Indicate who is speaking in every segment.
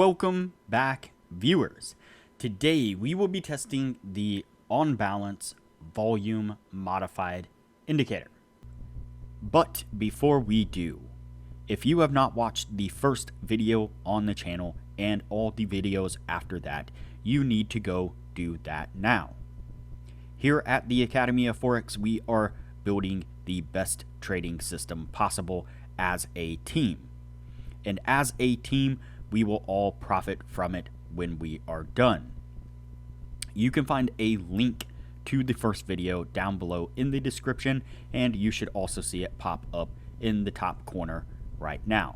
Speaker 1: Welcome back, viewers. Today we will be testing the on balance volume modified indicator. But before we do, if you have not watched the first video on the channel and all the videos after that, you need to go do that now. Here at the Academy of Forex, we are building the best trading system possible as a team. And as a team, we will all profit from it when we are done. You can find a link to the first video down below in the description, and you should also see it pop up in the top corner right now.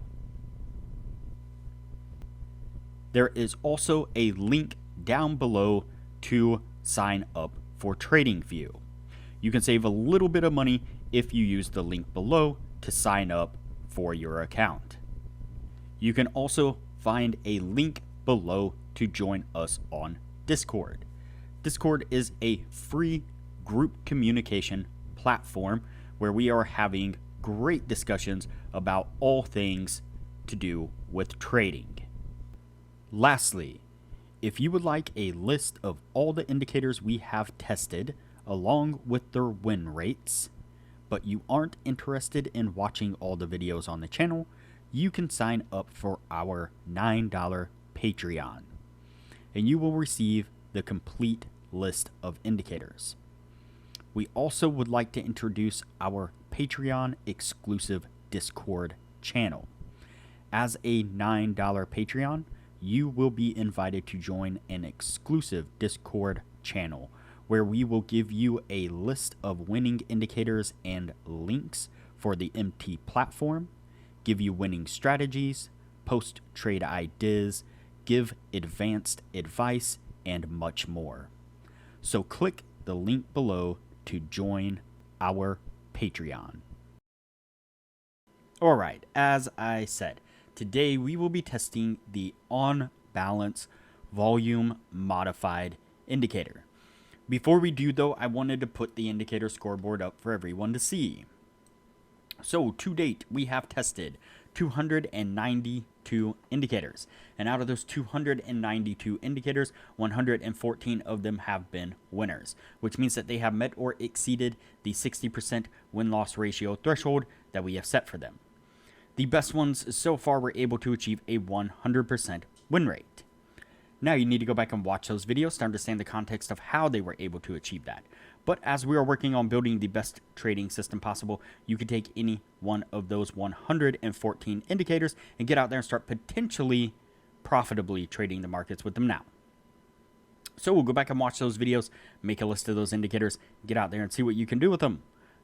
Speaker 1: There is also a link down below to sign up for TradingView. You can save a little bit of money if you use the link below to sign up for your account. You can also find a link below to join us on Discord. Discord is a free group communication platform where we are having great discussions about all things to do with trading. Lastly, if you would like a list of all the indicators we have tested along with their win rates, but you aren't interested in watching all the videos on the channel, you can sign up for our $9 Patreon, and you will receive the complete list of indicators. We also would like to introduce our Patreon exclusive Discord channel. As a $9 Patreon, you will be invited to join an exclusive Discord channel where we will give you a list of winning indicators and links for the MT platform, give you winning strategies, post trade ideas, give advanced advice, and much more. So click the link below to join our Patreon. Alright, as I said, today we will be testing the on balance volume modified indicator. Before we do though, I wanted to put the indicator scoreboard up for everyone to see. So to date, we have tested 292 indicators, and out of those 292 indicators, 114 of them have been winners, which means that they have met or exceeded the 60% win-loss ratio threshold that we have set for them. The best ones so far were able to achieve a 100% win rate. Now you need to go back and watch those videos to understand the context of how they were able to achieve that. But as we are working on building the best trading system possible, you can take any one of those 114 indicators and get out there and start potentially profitably trading the markets with them now. So we'll go back and watch those videos, make a list of those indicators, get out there and see what you can do with them.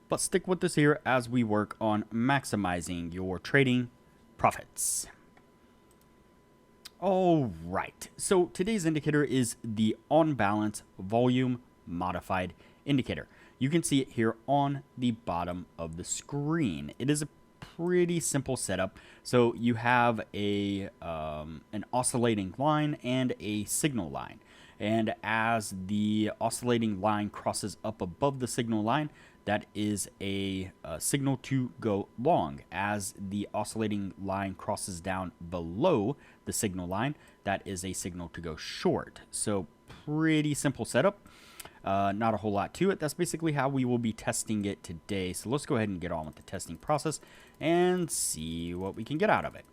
Speaker 1: But stick with us here as we work on maximizing your trading profits. All right, so today's indicator is the on balance volume modified indicator. You can see it here on the bottom of the screen. It is a pretty simple setup. So you have a an oscillating line and a signal line. And as the oscillating line crosses up above the signal line, that is a signal to go long. As the oscillating line crosses down below the signal line, that is a signal to go short. So pretty simple setup. Not a whole lot to it. That's basically how we will be testing it today. So let's go ahead and get on with the testing process and see what we can get out of it.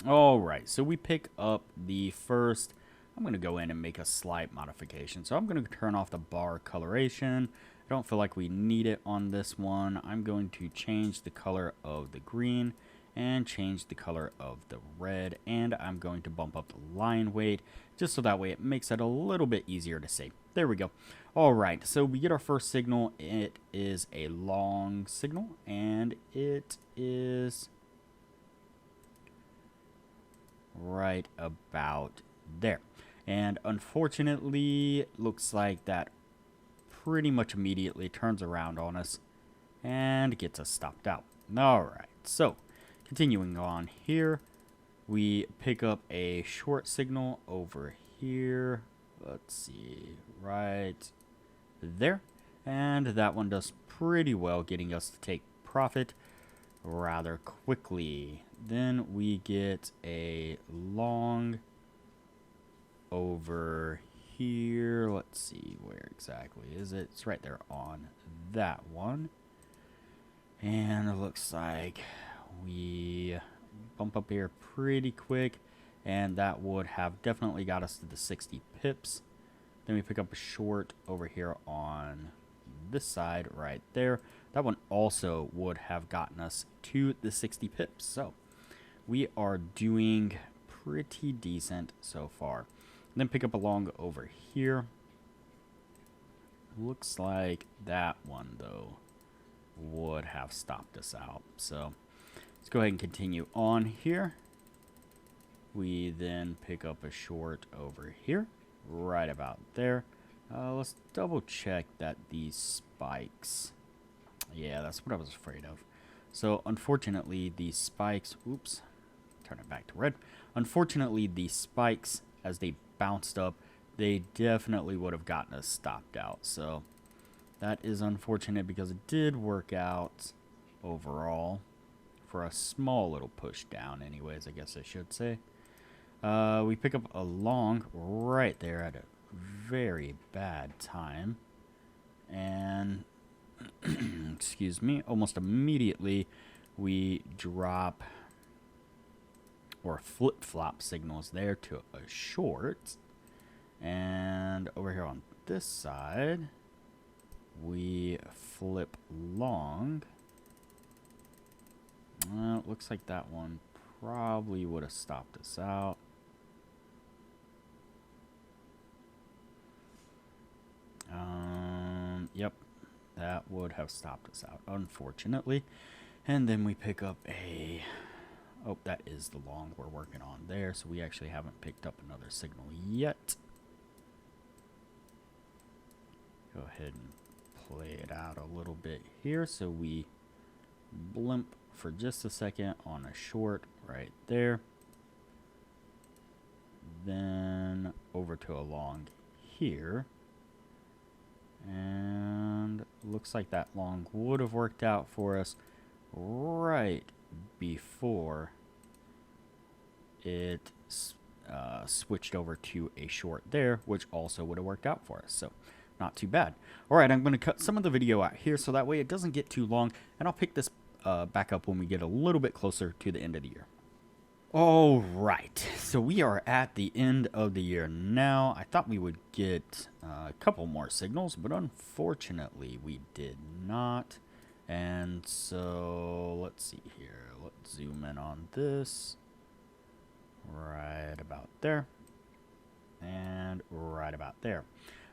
Speaker 1: All right, so we pick up the first. I'm going to go in and make a slight modification. So I'm going to turn off the bar coloration. I don't feel like we need it on this one. I'm going to change the color of the green and change the color of the red, and I'm going to bump up the line weight just so that way it makes it a little bit easier to see. There we go. All right, so we get our first signal. It is a long signal, and it is right about there. And unfortunately, looks like that pretty much immediately turns around on us and gets us stopped out. All right, so continuing on here, we pick up a short signal over here. Let's see, right there. And that one does pretty well, getting us to take profit rather quickly. Then we get a long over here. Let's see, where exactly is it? It's right there on that one. And it looks like we bump up here pretty quick, and that would have definitely got us to the 60 pips. Then we pick up a short over here on this side right there. That one also would have gotten us to the 60 pips. So we are doing pretty decent so far. And then pick up a long over here. Looks like that one, though, would have stopped us out. So let's go ahead and continue on here. We then pick up a short over here, right about there. Let's double check that these spikes. Yeah, that's what I was afraid of. So unfortunately, these spikes, oops, turn it back to red. Unfortunately, these spikes, as they bounced up, they definitely would have gotten us stopped out. So that is unfortunate because it did work out overall for a small little push down anyways, I guess I should say. We pick up a long right there at a very bad time. And, excuse me, almost immediately we drop or flip-flop signals there to a short. And over here on this side, we flip long. It looks like that one probably would have stopped us out. Yep, that would have stopped us out, unfortunately. And then we pick up a... Oh, that is the long we're working on there, so we actually haven't picked up another signal yet. Go ahead and play it out a little bit here. So we blimp for just a second on a short right there. Then over to a long here. And looks like that long would have worked out for us right before it switched over to a short there, which also would have worked out for us. So not too bad. All right, I'm going to cut some of the video out here so that way it doesn't get too long, and I'll pick this back up when we get a little bit closer to the end of the year. All right, so we are at the end of the year now. I thought we would get a couple more signals, but unfortunately we did not. And so let's see here. Let's zoom in on this. Right about there. And right about there.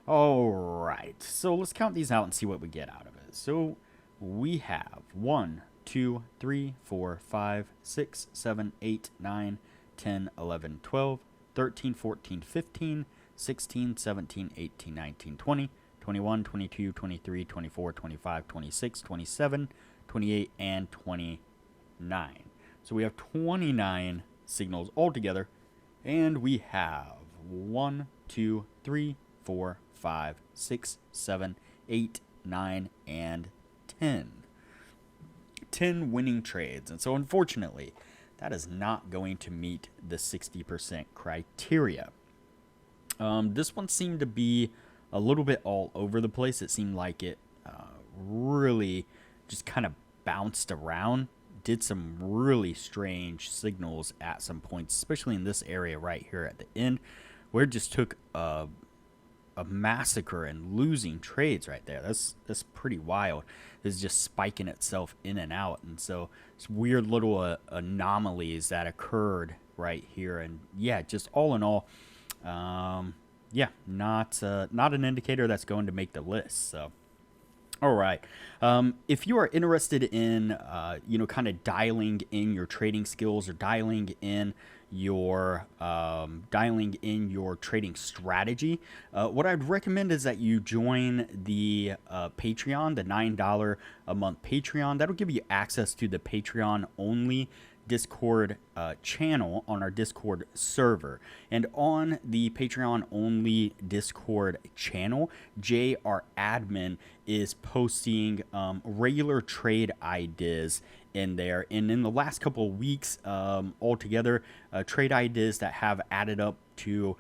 Speaker 1: All right, so let's count these out and see what we get out of it. So we have 1, 2, 3, 4, 5, 6, 7, 8, 9, 10, 11, 12, 13, 14, 15, 16, 17, 18, 19, 20, 21, 22, 23, 24, 25, 26, 27, 28, and 29. So we have 29 signals altogether, and we have 1, 2, 3, 4, 5, 6, 7, 8, 9, and 10. 10 winning trades. And so unfortunately, that is not going to meet the 60% criteria. This one seemed to be a little bit all over the place. It seemed like it really just kind of bounced around, did some really strange signals at some points, especially in this area right here at the end, where it just took a massacre and losing trades right there. That's pretty wild. It's just spiking itself in and out, and so it's weird little anomalies that occurred right here. And yeah, just all in all, yeah, not an indicator that's going to make the list. So all right, if you are interested in kind of dialing in your trading skills or dialing in your trading strategy, what I'd recommend is that you join the Patreon, the $9 a month Patreon. That'll give you access to the Patreon only Discord channel on our Discord server. And on the Patreon only Discord channel, Jay, our admin, is posting regular trade ideas in there. And in the last couple of weeks, altogether, trade ideas that have added up to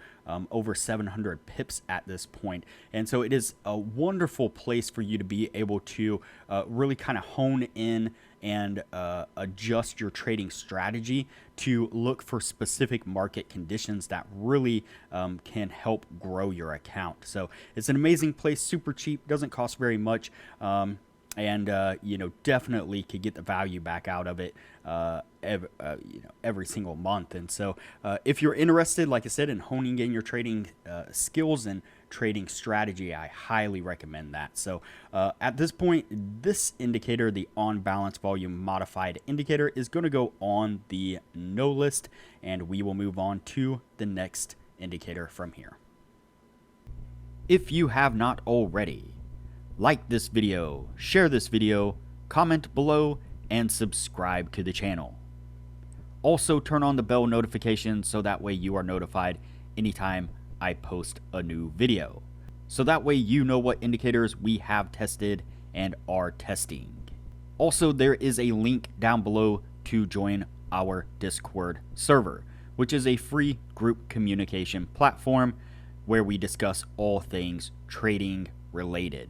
Speaker 1: over 700 pips at this point. And so it is a wonderful place for you to be able to really kind of hone in and adjust your trading strategy to look for specific market conditions that really can help grow your account. So it's an amazing place, super cheap, doesn't cost very much. And definitely could get the value back out of it every single month. And so if you're interested, like I said, in honing in your trading skills and trading strategy, I highly recommend that. So at this point, this indicator, the on balance volume modified indicator, is going to go on the no list, and we will move on to the next indicator from here. If you have not already, like this video, share this video, comment below, and subscribe to the channel. Also turn on the bell notification so that way you are notified anytime I post a new video. So that way you know what indicators we have tested and are testing. Also, there is a link down below to join our Discord server, which is a free group communication platform where we discuss all things trading related.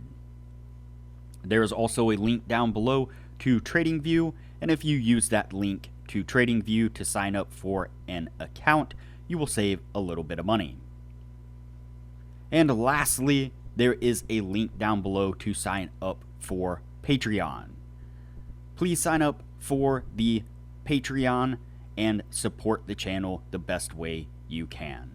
Speaker 1: There is also a link down below to TradingView, and if you use that link to TradingView to sign up for an account, you will save a little bit of money. And lastly, there is a link down below to sign up for Patreon. Please sign up for the Patreon and support the channel the best way you can.